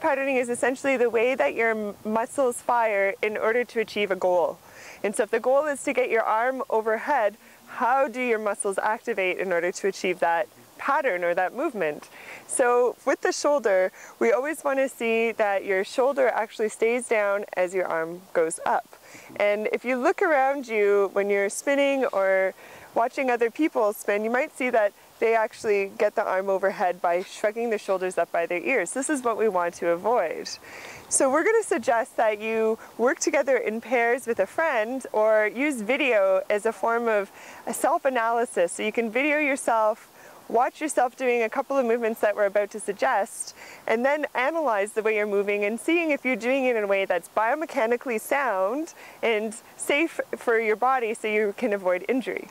patterning is essentially the way that your muscles fire in order to achieve a goal. And so if the goal is to get your arm overhead, how do your muscles activate in order to achieve that pattern or that movement? So with the shoulder, we always want to see that your shoulder actually stays down as your arm goes up. And if you look around you when you're spinning or watching other people spin, you might see that they actually get the arm overhead by shrugging the shoulders up by their ears. This is what we want to avoid. So we're going to suggest that you work together in pairs with a friend or use video as a form of a self-analysis. So you can video yourself, watch yourself doing a couple of movements that we're about to suggest, and then analyze the way you're moving and seeing if you're doing it in a way that's biomechanically sound and safe for your body so you can avoid injury.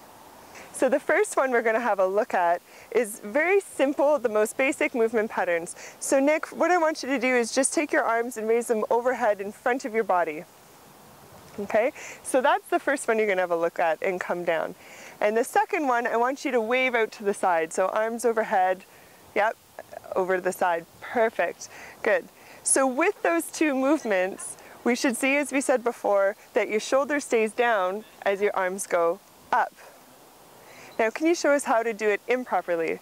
So the first one we're going to have a look at is very simple, the most basic movement patterns. So Nick, what I want you to do is just take your arms and raise them overhead in front of your body. Okay, so that's the first one you're going to have a look at and come down. And the second one, I want you to wave out to the side. So arms overhead, yep, over to the side. Perfect, good. So with those two movements, we should see, as we said before, that your shoulder stays down as your arms go up. Now, can you show us how to do it improperly?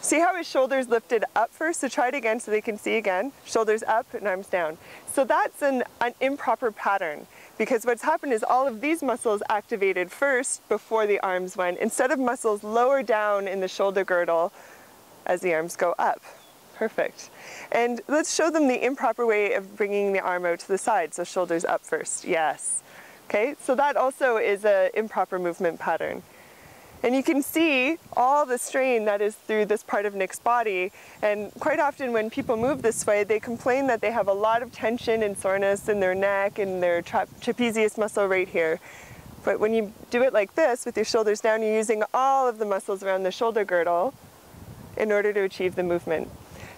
See how his shoulders lifted up first? So try it again so they can see again. Shoulders up and arms down. So that's an improper pattern, because what's happened is all of these muscles activated first before the arms went, instead of muscles lower down in the shoulder girdle as the arms go up. Perfect. And let's show them the improper way of bringing the arm out to the side. So shoulders up first. Yes. Okay, so that also is an improper movement pattern. And you can see all the strain that is through this part of Nick's body. And quite often when people move this way, they complain that they have a lot of tension and soreness in their neck and their trapezius muscle right here. But when you do it like this with your shoulders down, you're using all of the muscles around the shoulder girdle in order to achieve the movement.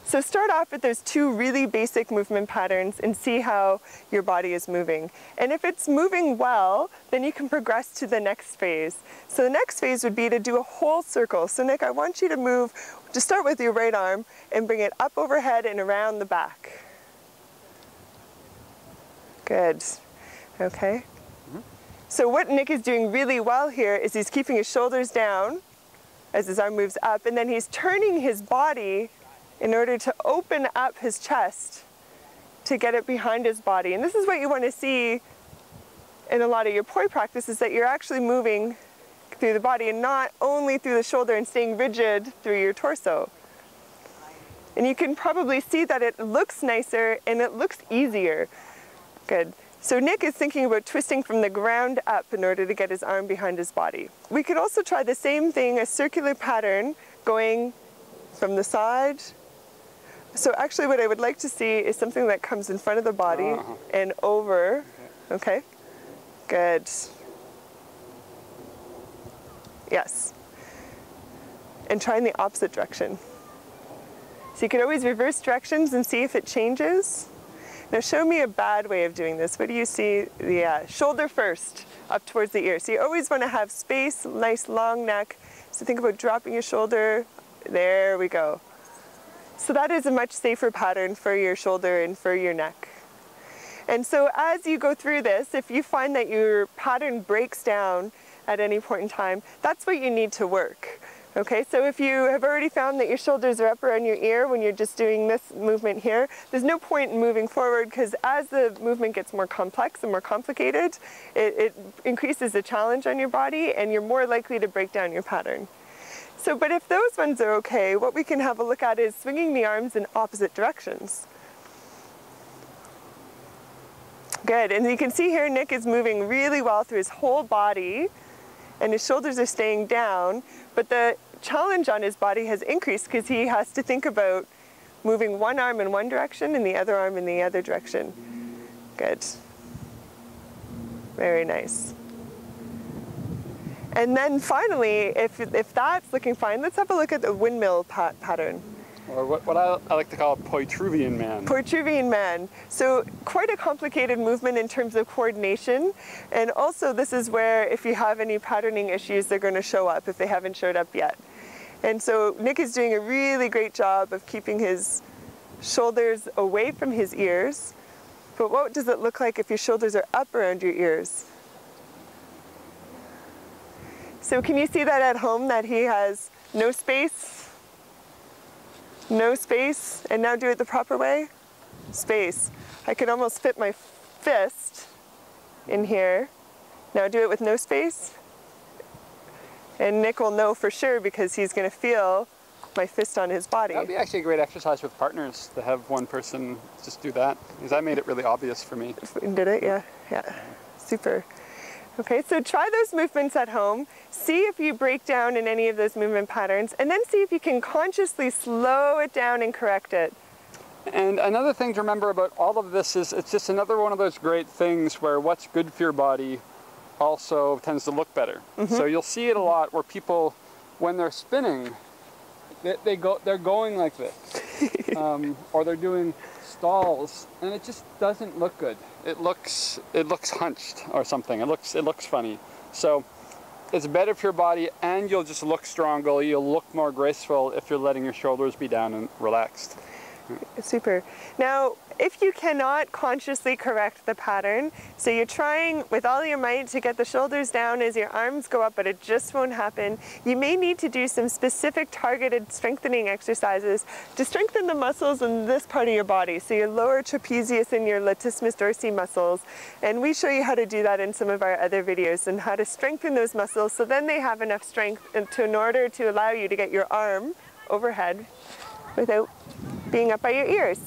So start off with those two really basic movement patterns and see how your body is moving. And if it's moving well, then you can progress to the next phase. So the next phase would be to do a whole circle. So Nick, I want you to move, to start with your right arm and bring it up overhead and around the back. Good. Okay. So what Nick is doing really well here is he's keeping his shoulders down as his arm moves up, and then he's turning his body in order to open up his chest to get it behind his body. And this is what you want to see in a lot of your poi practice, is that you're actually moving through the body and not only through the shoulder and staying rigid through your torso. And you can probably see that it looks nicer and it looks easier. Good. So Nick is thinking about twisting from the ground up in order to get his arm behind his body. We could also try the same thing, a circular pattern going from the side. So actually what I would like to see is something that comes in front of the body and over. Okay, good. Yes. And try in the opposite direction. So you can always reverse directions and see if it changes. Now show me a bad way of doing this. What do you see? Yeah, shoulder first, up towards the ear. So you always want to have space, nice long neck. So think about dropping your shoulder. There we go. So that is a much safer pattern for your shoulder and for your neck. And so as you go through this, if you find that your pattern breaks down at any point in time, that's what you need to work. Okay, so if you have already found that your shoulders are up around your ear when you're just doing this movement here, there's no point in moving forward, because as the movement gets more complex and more complicated, it increases the challenge on your body and you're more likely to break down your pattern. So, but if those ones are okay, what we can have a look at is swinging the arms in opposite directions. Good, and you can see here Nick is moving really well through his whole body and his shoulders are staying down, but the challenge on his body has increased because he has to think about moving one arm in one direction and the other arm in the other direction. Good. Very nice. And then finally, if that's looking fine, let's have a look at the windmill pattern. Or what I like to call Poitruvian man. Poitruvian man. So quite a complicated movement in terms of coordination. And also this is where if you have any patterning issues, they're going to show up if they haven't showed up yet. And so Nick is doing a really great job of keeping his shoulders away from his ears. But what does it look like if your shoulders are up around your ears? So can you see that at home, that he has no space? No space, and now do it the proper way? Space. I could almost fit my fist in here. Now do it with no space. And Nick will know for sure because he's going to feel my fist on his body. That would be actually a great exercise with partners, to have one person just do that, because that made it really obvious for me. Did it? Yeah. Yeah. Super. Okay, so try those movements at home. See if you break down in any of those movement patterns, and then see if you can consciously slow it down and correct it. And another thing to remember about all of this is it's just another one of those great things where what's good for your body also tends to look better. So you'll see it a lot where people, when they're spinning, they're going like this, or they're doing stalls, and it just doesn't look good. It looks hunched or something. It looks funny. So it's better for your body, and you'll just look stronger. You'll look more graceful if you're letting your shoulders be down and relaxed. Super. Now, if you cannot consciously correct the pattern, so you're trying with all your might to get the shoulders down as your arms go up, but it just won't happen, you may need to do some specific targeted strengthening exercises to strengthen the muscles in this part of your body, so your lower trapezius and your latissimus dorsi muscles. And we show you how to do that in some of our other videos, and how to strengthen those muscles so then they have enough strength in order to allow you to get your arm overhead without being up by your ears.